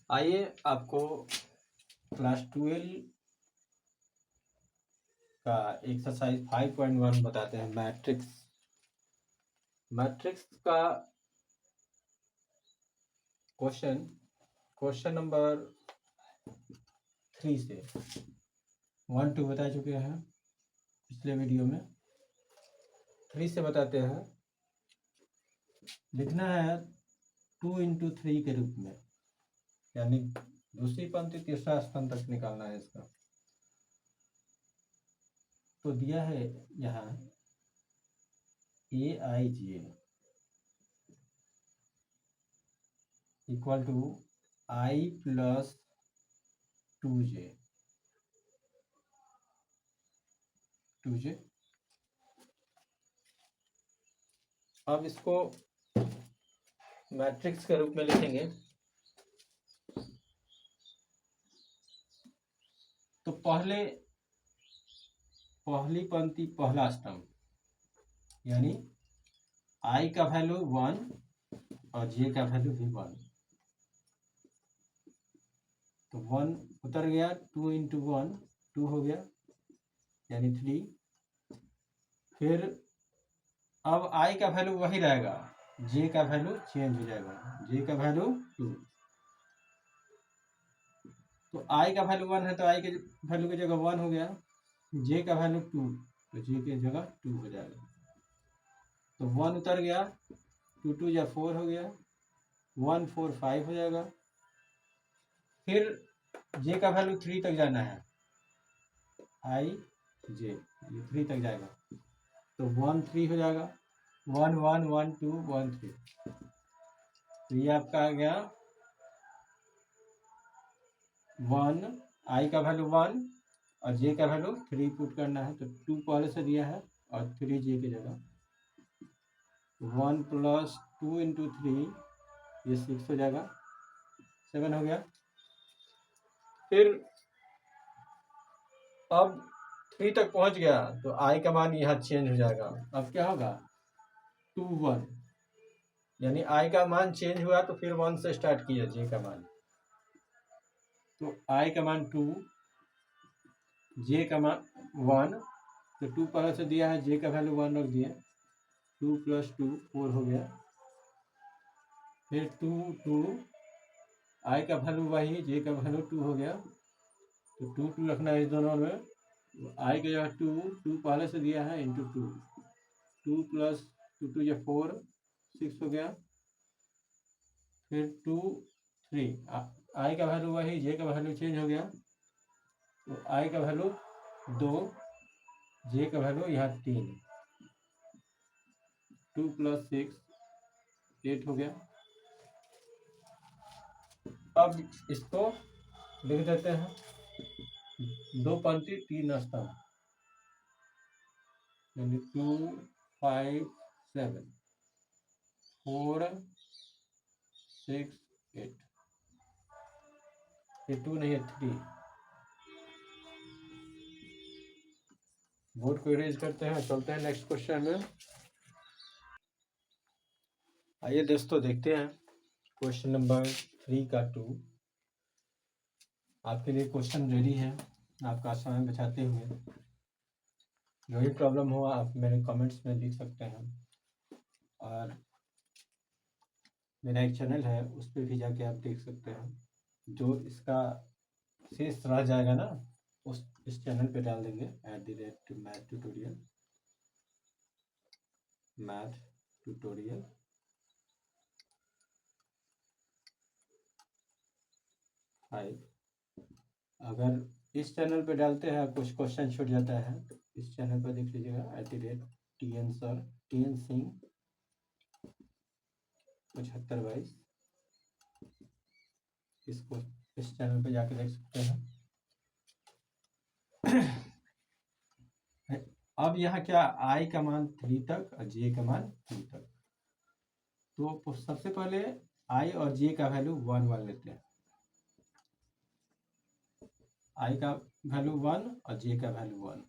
आइए आपको क्लास 12 का एक्सरसाइज 5.1 बताते हैं। मैट्रिक्स का क्वेश्चन नंबर 3 से 1 2 बता चुके हैं पिछले वीडियो में। 3 से बताते हैं। लिखना है 2 इंटू 3 के रूप में, यानी दूसरी पंक्ति तीसरा स्थान तक निकालना है इसका। तो दिया है यहाँ AIJ equal to I plus 2J। अब इसको मैट्रिक्स के रूप में लिखेंगे। तो पहली पंक्ति पहला स्तंभ, यानी I का वैल्यू 1 और J का वैल्यू भी 1। तो 1 उतर गया, 2 इंटू 1 2 हो गया, यानी 3। फिर अब I का वैल्यू वही रहेगा, J का वैल्यू चेंज हो जाएगा, J का वैल्यू 2। तो I का वैल्यू 1 है तो I के वैल्यू की जगह 1 हो गया, J का वैल्यू 2 तो J की जगह 2 हो जाएगा। तो 1 उतर गया, 2 2 या 4 हो गया, 1 4 5 हो जाएगा। फिर J का वैल्यू 3 तक जाना है, I J 3 तक जाएगा, तो 1 3 हो जाएगा, 1 1 1 2 1 3। तो ये आपका आ गया 1, I का वैल्यू 1 और J का वैल्यू 3 पुट करना है। तो 2 पहले से दिया है और 3 J की जगह, 1 प्लस 2 इंटू 3 ये 6 हो जाएगा, 7 हो गया। फिर अब 3 तक पहुंच गया तो I का मान यहाँ चेंज हो जाएगा। अब क्या होगा 2 1, यानी I का मान चेंज हुआ तो फिर 1 से स्टार्ट किया J का मान। तो I का मान 2, J का मान 1, तो 2 पहले से दिया है, J का वैल्यू 1 रख दिए, 2 प्लस 2 4 हो गया। फिर 2 2, I का वैल्यू वही, J का वैल्यू 2 हो गया, तो 2 2 रखना है इस दोनों में। I की जगह 2 2 पहले से दिया है इंटू 2, 2 प्लस 2 2 या 4 6 हो गया। फिर 2 3, I का वैल्यू वही, J का वैल्यू चेंज हो गया, तो I का वैल्यू 2, J का वैल्यू यहाँ 3, 2 प्लस 6 8 हो गया। अब इसको लिख देते हैं, 2 पंक्ति 3 स्तंभ, यानी 2 5 7 4 6 8, ये 2 नहीं है 3। बोर्ड को इरेज करते हैं, चलते हैं नेक्स्ट क्वेश्चन में। आइए दोस्तों देखते हैं क्वेश्चन नंबर 3 का 2। आपके लिए क्वेश्चन रेडी है, आपका समय बचाते हुए। जो भी प्रॉब्लम हो आप मेरे कमेंट्स में लिख सकते हैं, और मेरा एक चैनल है उस पर भी जाके आप देख सकते हैं। जो इसका शेष रह जाएगा ना, इस चैनल पे डाल देंगे @मैथ ट्यूटोरियल। अगर इस चैनल पे डालते हैं कुछ क्वेश्चन छूट जाता है, तो इस चैनल पर देख लीजिएगा @TN सर TN सिंह 7522, इसको इस चैनल पे जाके देख सकते हैं। अब यहाँ क्या I का मान 3 तक और J का मान 2 तक। तो सबसे पहले I और J का वैल्यू 1 1 लेते हैं। I का वैल्यू 1 और J का वैल्यू 1,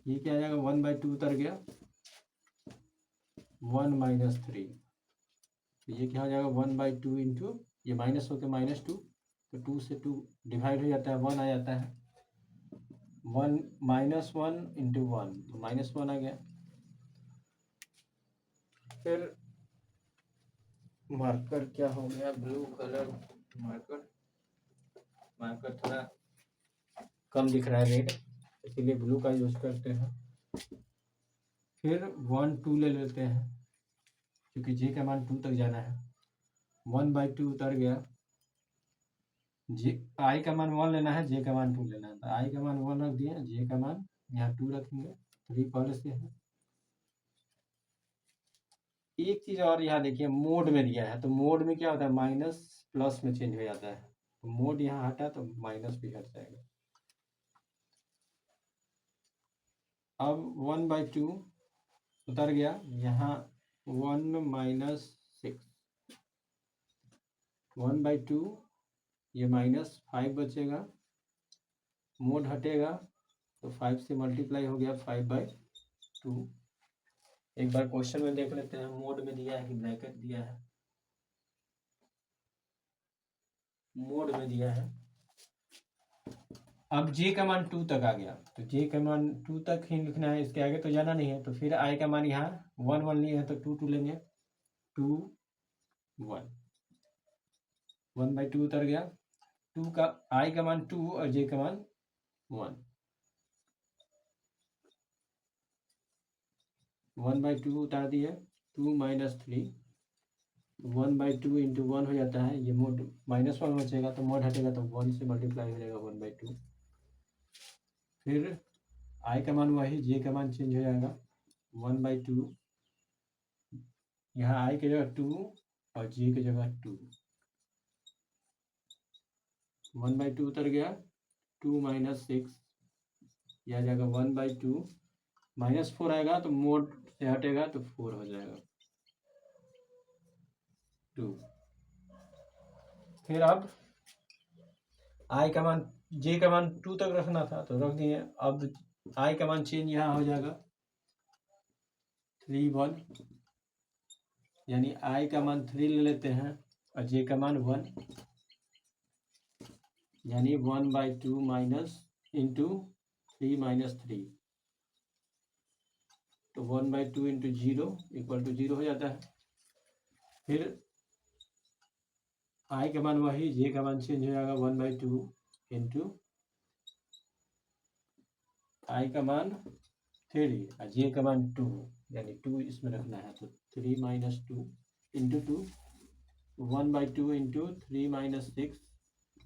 ये क्या आ जाएगा 1/2 उतर गया, 1 - 3 तो ये क्या हो जाएगा 1/2 इंटू ये माइनस होकर -2, तो 2 से 2 डिवाइड हो जाता है, 1 आ जाता है, 1 -1 इंटू 1 तो -1 आ गया। फिर मार्कर क्या हो गया, ब्लू कलर मार्कर, मार्कर थोड़ा कम दिख रहा है रेड, इसीलिए ब्लू का यूज करते हैं। फिर 1 2 ले लेते हैं, क्योंकि जे का मान 2 तक जाना है, 1/2 उतर गया, जे आई का मान 1 लेना है, जे का मान 2 लेना है, तो आई का मान 1 रख दिया, जे का मान यहाँ 2 रखेंगे, 3 पहले से है। एक चीज और यहाँ देखिए, मोड में दिया है, तो मोड में क्या होता है, माइनस प्लस में चेंज हो जाता है, तो मोड यहाँ हटा तो माइनस भी हट जाएगा। अब 1/2 उतर गया, यहाँ 1 - 6, 1/2 ये -5 बचेगा, मोड हटेगा तो 5 से मल्टीप्लाई हो गया 5/2। एक बार क्वेश्चन में देख लेते हैं, मोड में दिया है कि ब्रैकेट दिया है, मोड में दिया है। अब जे का मान 2 तक आ गया, तो जे का मान 2 तक ही लिखना है, इसके आगे तो जाना नहीं है, तो फिर आई का मान यहाँ 1 1 लिए है तो 2 2 लेंगे, 2 1, 1/2 उतर गया, 2 का आई का मान 2 और जे का मान 1, 1/2 उतार दिए, 2 - 3, 1/2 इंटू 1 हो जाता है, ये मोड -1 बचेगा, तो मोड हटेगा तो 1 से मल्टीप्लाई हो जाएगा 1/2। फिर आई का मान वही, जे का मान चेंज हो जाएगा, 1/2, यहाँ आई की जगह 2 और जे की जगह 2, 1/2 उतर गया, 2 - 6 यह आ जाएगा 1/2, -4 आएगा तो मोड से हटेगा तो 4 हो जाएगा 2। फिर अब आई का मान, जे का मान 2 तक रखना था तो रख दिए, अब आई का मान चेंज यहाँ हो जाएगा 3 1, यानी आई का मान 3 ले लेते हैं और जे का मान 1, यानी 1/2 माइनस इंटू 3 - 3, तो 1/2 इंटू 0 इक्वल टू 0 हो जाता है। फिर आई का मान वही, जे का मान चेंज हो जाएगा 1/2 इंटू आई का मान 3 और जे का मान 2, यानी 2 इसमें रखना है, तो 3 - 2 इंटू 2, 1/2 इंटू 3 - 6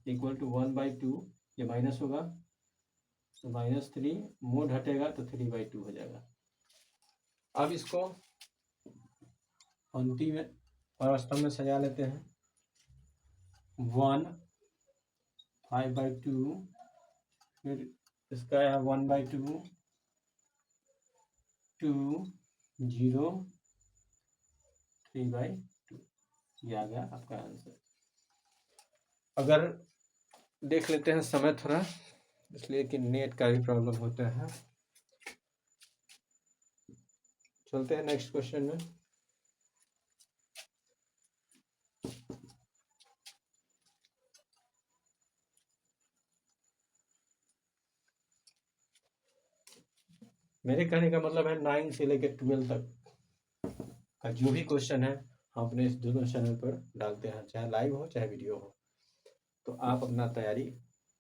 इक्वल टू 1/2, ये माइनस होगा तो -3, मोड हटेगा तो 3/2 हो जाएगा। अब इसको पंक्ति में और स्तंभ में सजा लेते हैं, 1 5/2, फिर इसका है 1/2 2 0 3/2, ये आ गया आपका आंसर। अगर देख लेते हैं समय थोड़ा, इसलिए कि नेट का भी प्रॉब्लम होता है। चलते हैं नेक्स्ट क्वेश्चन में। मेरे कहने का मतलब है 9 से लेकर 12 तक का जो भी क्वेश्चन है हम अपने इस दोनों चैनल पर डालते हैं, चाहे लाइव हो चाहे वीडियो हो, तो आप अपना तैयारी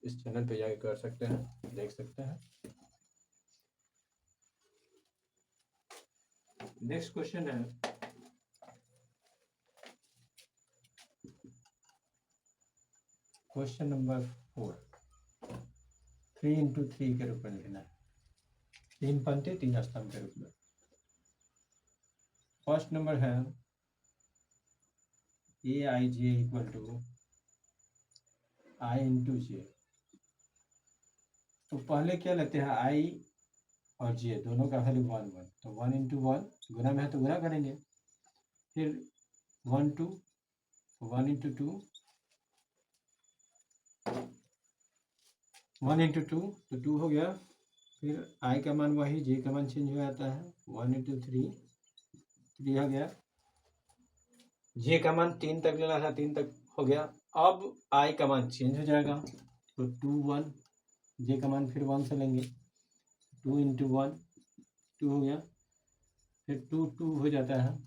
इस चैनल पे जाकर कर सकते हैं, देख सकते हैं। नेक्स्ट क्वेश्चन है, क्वेश्चन नंबर 4, 3 × 3 के रूप में लिखना है, 3 पंक्ति 3 स्तंभ के रूप में। फर्स्ट नंबर है aij equal to i × j। तो पहले क्या लेते हैं, i और j दोनों का वैल्यू 1 1, तो 1 × 1 गुना में है तो गुना करेंगे, फिर 1 2, 1 × 2, 1 × 2 तो 2 हो गया, फिर i का मान वही, j का मान चेंज हो जाता है, 1 × 3 3 हो गया, जे का मान 3 तक लेना था, 3 तक हो गया। अब आई का मान चेंज हो जाएगा, तो 2 1, जे का मान फिर 1 से लेंगे, 2 इंटू 1 2 हो गया, फिर 2 2 हो जाता है,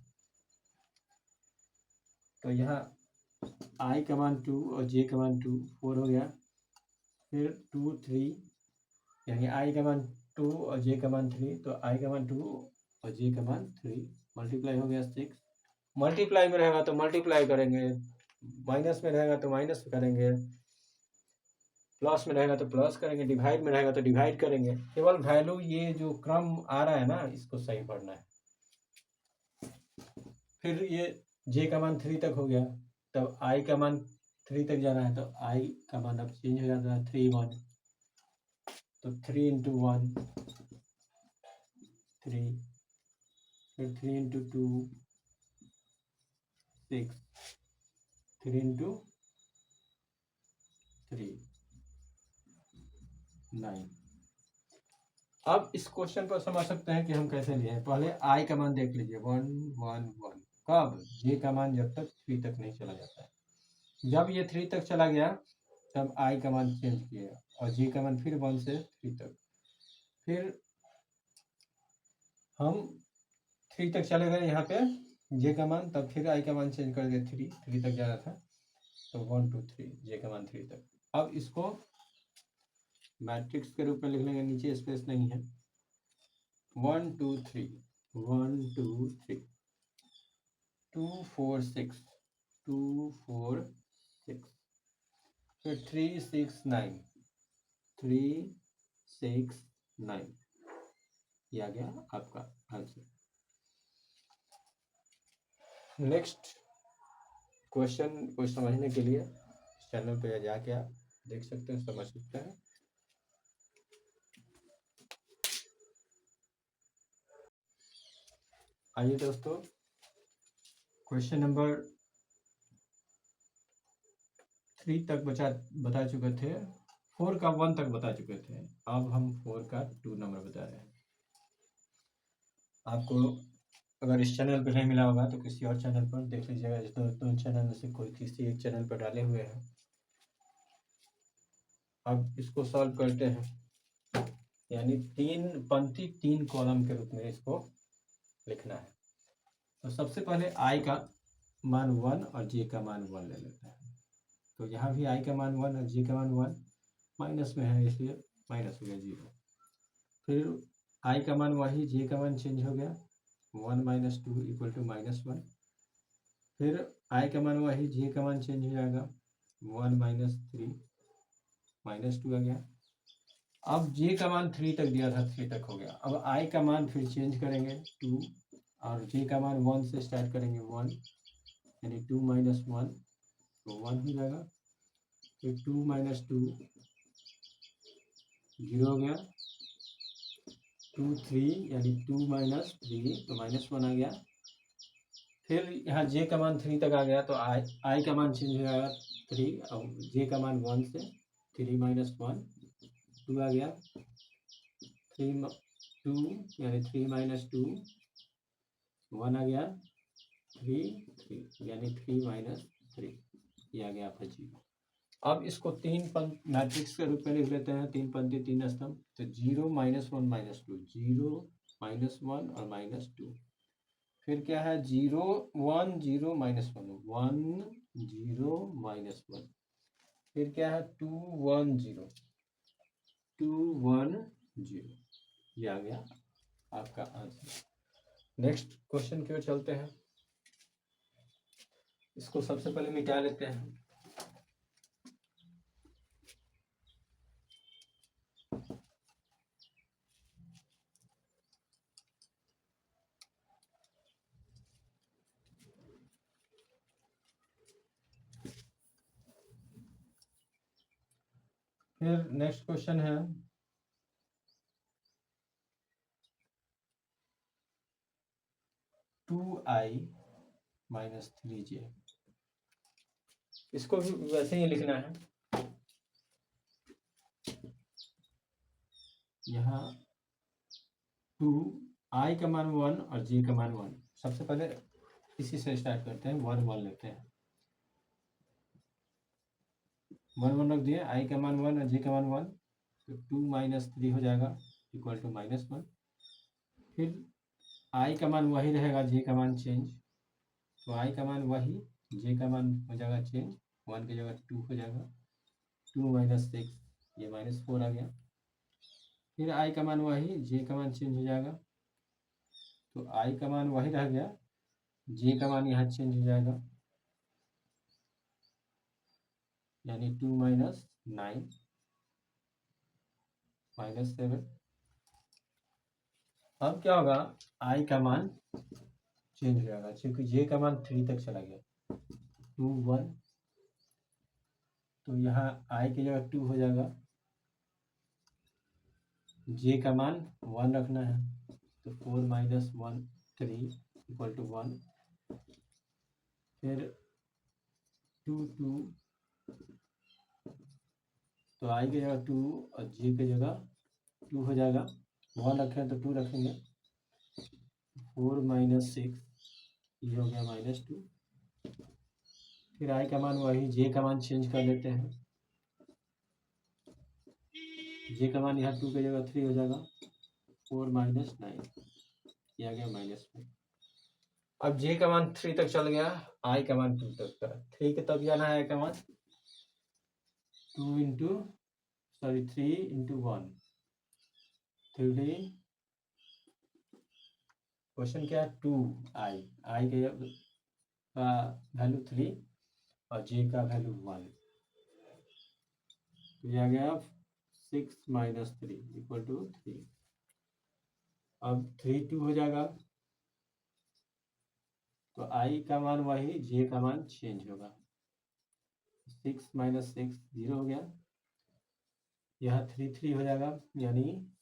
तो यहाँ आई का मान 2 और जे का मान 2 4 हो गया, फिर 2 3, यानी आई का मान 2 और जे का मान 3, तो आई का मान 2 और जे का मान 3, मल्टीप्लाई हो गया 6। मल्टीप्लाई में रहेगा तो मल्टीप्लाई करेंगे, माइनस में रहेगा तो माइनस करेंगे, प्लस में रहेगा तो प्लस करेंगे, डिवाइड में रहेगा तो डिवाइड करेंगे। केवल वैल्यू ये जो क्रम आ रहा है ना, इसको सही पढ़ना है। फिर ये जे का मान 3 तक हो गया, तब आई का मान 3 तक जाना है, तो आई का मान अब चेंज हो जाता है 3 1, तो 3 इंटू 1 3, फिर 3 इंटू 2 6, 3 इंटू 3 9। अब इस क्वेश्चन को समझ सकते हैं कि हम कैसे लिए हैं। पहले आई का मान देख लीजिए 1 1 1, कब? जे का मान जब तक 3 तक नहीं चला जाता है। जब ये 3 तक चला गया तब आई का मान चेंज किया, और जे का मान फिर 1 से 3 तक, फिर हम 3 तक चले गए यहाँ पे जे का मान, तब फिर आई का मान चेंज कर दिया, 3 तक जा रहा था, तो 1 2 3, जे का मान 3 तक। अब इसको मैट्रिक्स के रूप में लिख लेंगे, नीचे स्पेस नहीं है, 1 2 3 1 2 3 2 4 6 2 4 6, फिर 3 6 9 3 6 9, ये आ गया आपका आंसर। नेक्स्ट क्वेश्चन को समझने के लिए इस चैनल पे जाके आप देख सकते हैं, समझ सकते हैं। आइए दोस्तों, क्वेश्चन नंबर 3 तक बता चुके थे, 4 का 1 तक बता चुके थे, अब हम 4 का 2 नंबर बता रहे हैं। आपको अगर इस चैनल पर नहीं मिला होगा तो किसी और चैनल पर देख लीजिएगा, इस दो चैनल में से कोई किसी एक चैनल पर डाले हुए हैं। अब इसको सॉल्व करते हैं, यानी 3 पंक्ति 3 कॉलम के रूप में इसको लिखना है। तो सबसे पहले आई का मान 1 और जे का मान 1 ले लेते हैं। तो यहाँ भी आई का मान 1 और जे का मान 1, माइनस में है इसलिए माइनस हो गया 0। फिर आई का मान वही, जे का मान चेंज हो गया, 1 - 2 = -1। फिर आई का मान वही, जे का मान चेंज हो जाएगा, 1 - 3 -2 आ गया। अब जे का मान 3 तक दिया था, 3 तक हो गया। अब आई का मान फिर चेंज करेंगे 2, और जे का मान 1 से स्टार्ट करेंगे 1, यानी 2 - 1 तो 1 हो जाएगा। फिर 2 - 2 0 हो गया, 2 3 यानी 2 - 3 तो -1 आ गया। फिर यहाँ जे का मान 3 तक आ गया, तो आई का मान चेंज हो जाएगा 3, और जे का मान 1 से 3 - 1 2 आ गया, 3 2 यानी 3 - 2 1 आ गया, 3 3 यानी 3 - 3, ये आ गया आपका 0। अब इसको 3 मैट्रिक्स के रूप में लिख लेते हैं, 3 पंक्ति 3 स्तंभ। तो 0 - 1 - 2 0 -1 और -2, फिर क्या है 0 1 0 - 1 1 0 -1, फिर क्या है 2 1 0 2 1 0, ये आ गया आपका आंसर। नेक्स्ट क्वेश्चन की ओर चलते हैं। इसको सबसे पहले मिटा लेते हैं। फिर नेक्स्ट क्वेश्चन है 2i - 3j। इसको भी वैसे ही लिखना है। यहाँ 2 आई का मान 1 और जे का मान 1। सबसे पहले इसी से स्टार्ट करते हैं, 1 1 लेते हैं, 1 1 रख दिए, आई का मान 1 और जे का मान 1, तो 2 - 3 हो जाएगा इक्वल टू -1। फिर आई का मान वही रहेगा, जे का मान चेंज, तो आई का मान वही, जे का मान हो जाएगा चेंज, 1 की जगह 2 हो जाएगा, 2 - 6 ये -4 आ गया। फिर आई का मान वही, जे का मान चेंज हो जाएगा, तो आई का मान वही रह गया, जे का मान यहाँ चेंज हो जाएगा, यानी 2 - 9 -7। अब क्या होगा, आई का मान चेंज हो जाएगा क्योंकि जे का मान 3 तक चला गया, 2 1, तो यहाँ आई की जगह 2 हो जाएगा, जे का मान 1 रखना है, तो 4 - 1 3 इक्वल टू 1। फिर 2 2, तो आई की जगह 2 और जे की जगह 2 हो जाएगा, 1 रखें तो 2 रखेंगे, 4 - 6 ये हो गया -2। फिर आई का मान वही, जे का मान चेंज कर लेते हैं, जे का मान यहाँ 2 की जगह 3 हो जाएगा, 4 - 9 ये आ गया -1। अब जे का मान 3 तक चल गया, आई का मान 2 तक का, 3 के तब जाना है, आई का मान 3 × 1 3, क्वेश्चन क्या है, 2 आई का वैल्यू 3 और जे का वैल्यू 1, तो यह आ गया 6 - 3 इक्वल टू 3। अब 3 2 हो जाएगा, तो आई का मान वही, जे का मान चेंज होगा, 6 - 6 0 हो गया, यह 3 3 हो जाएगा, यानी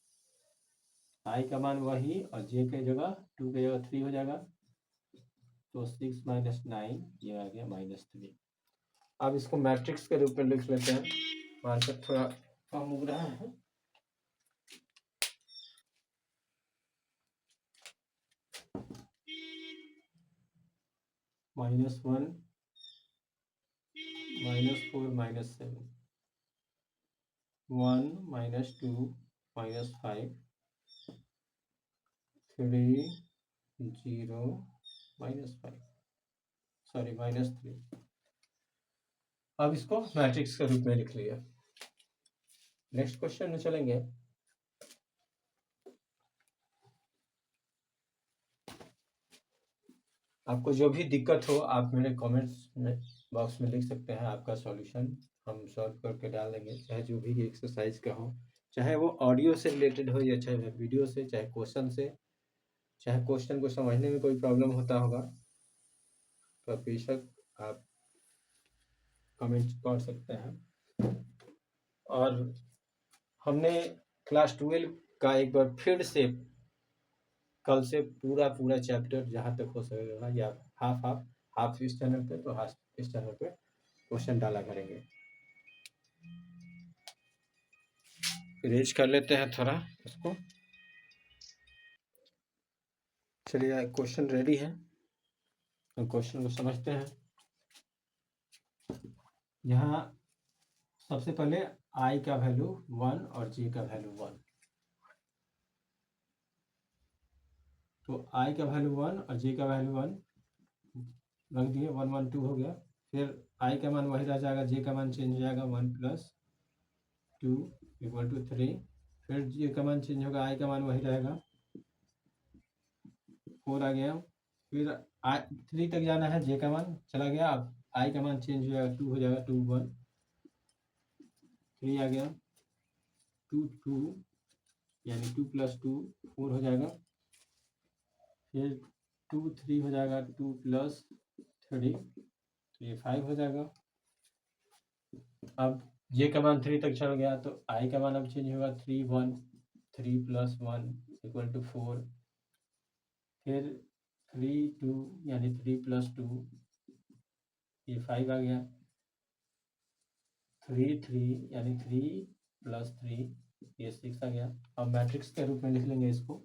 आई का मान वही और जे की जगह 2 की जगह 3 हो जाएगा, तो 6 - 9 ये आ गया -3। अब इसको मैट्रिक्स के रूप में लिख लेते हैं, मार्कर थोड़ा कम उग रहा है। -1 -4 -7 1 -2 -5 3 0 -5 सॉरी -3। अब इसको मैट्रिक्स के रूप में लिख लिया। नेक्स्ट क्वेश्चन में चलेंगे। आपको जो भी दिक्कत हो आप मेरे कमेंट्स में बॉक्स में लिख सकते हैं, आपका सॉल्यूशन हम सॉल्व करके डाल देंगे, चाहे जो भी एक्सरसाइज का हो, चाहे वो ऑडियो से रिलेटेड हो या चाहे वीडियो से, चाहे क्वेश्चन से, चाहे क्वेश्चन को समझने में कोई प्रॉब्लम होता होगा तो बेशक आप कमेंट कर सकते हैं। और हमने क्लास 12 का एक बार फिर से कल से पूरा चैप्टर जहाँ तक हो सकेगा, या हाफ इस चैनल पे तो हाफ इस चैनल पे क्वेश्चन डाला करेंगे। इरेज कर लेते हैं थोड़ा इसको। चलिए क्वेश्चन रेडी है, तो क्वेश्चन को समझते हैं। यहाँ सबसे पहले आई का वैल्यू 1 और जे का वैल्यू 1, तो आई का वैल्यू 1 और जे का वैल्यू 1 रख दिए, 1 1 2 हो गया। फिर आई का मान वही रह जाएगा, जे का मान चेंज हो जाएगा, 1 + 2 इक्वल टू 3। फिर जे का मान चेंज होगा, आई का मान वही रहेगा, 4 आ गया। फिर 3 तक जाना है, जे का मान चला गया, अब आई का मान चेंज हो जाएगा, 2 हो जाएगा, 2 1 3 आ गया, 2 2 यानी 2 + 2 4 हो जाएगा। फिर 2 3 हो जाएगा, 2 + 3 तो ये 5 हो जाएगा। अब जे का मान 3 तक चल गया, तो आई का मान अब चेंज होगा, 3 1 3 + 1 इक्वल टू 4। फिर 3 2 यानी 3 + 2 ये 5 आ गया। 3 3 यानी 3 + 3 ये 6 आ गया। अब मैट्रिक्स के रूप में लिख लेंगे इसको,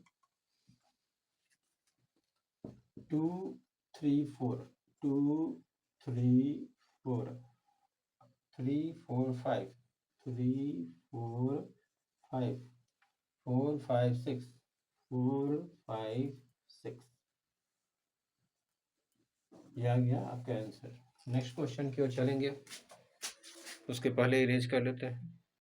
2 3 4 2 3 4 3 4 5 3 4 5 4 5 6 4 5 6 ये आ गया आपका आंसर। नेक्स्ट क्वेश्चन की ओर चलेंगे, उसके पहले इरेज कर लेते हैं।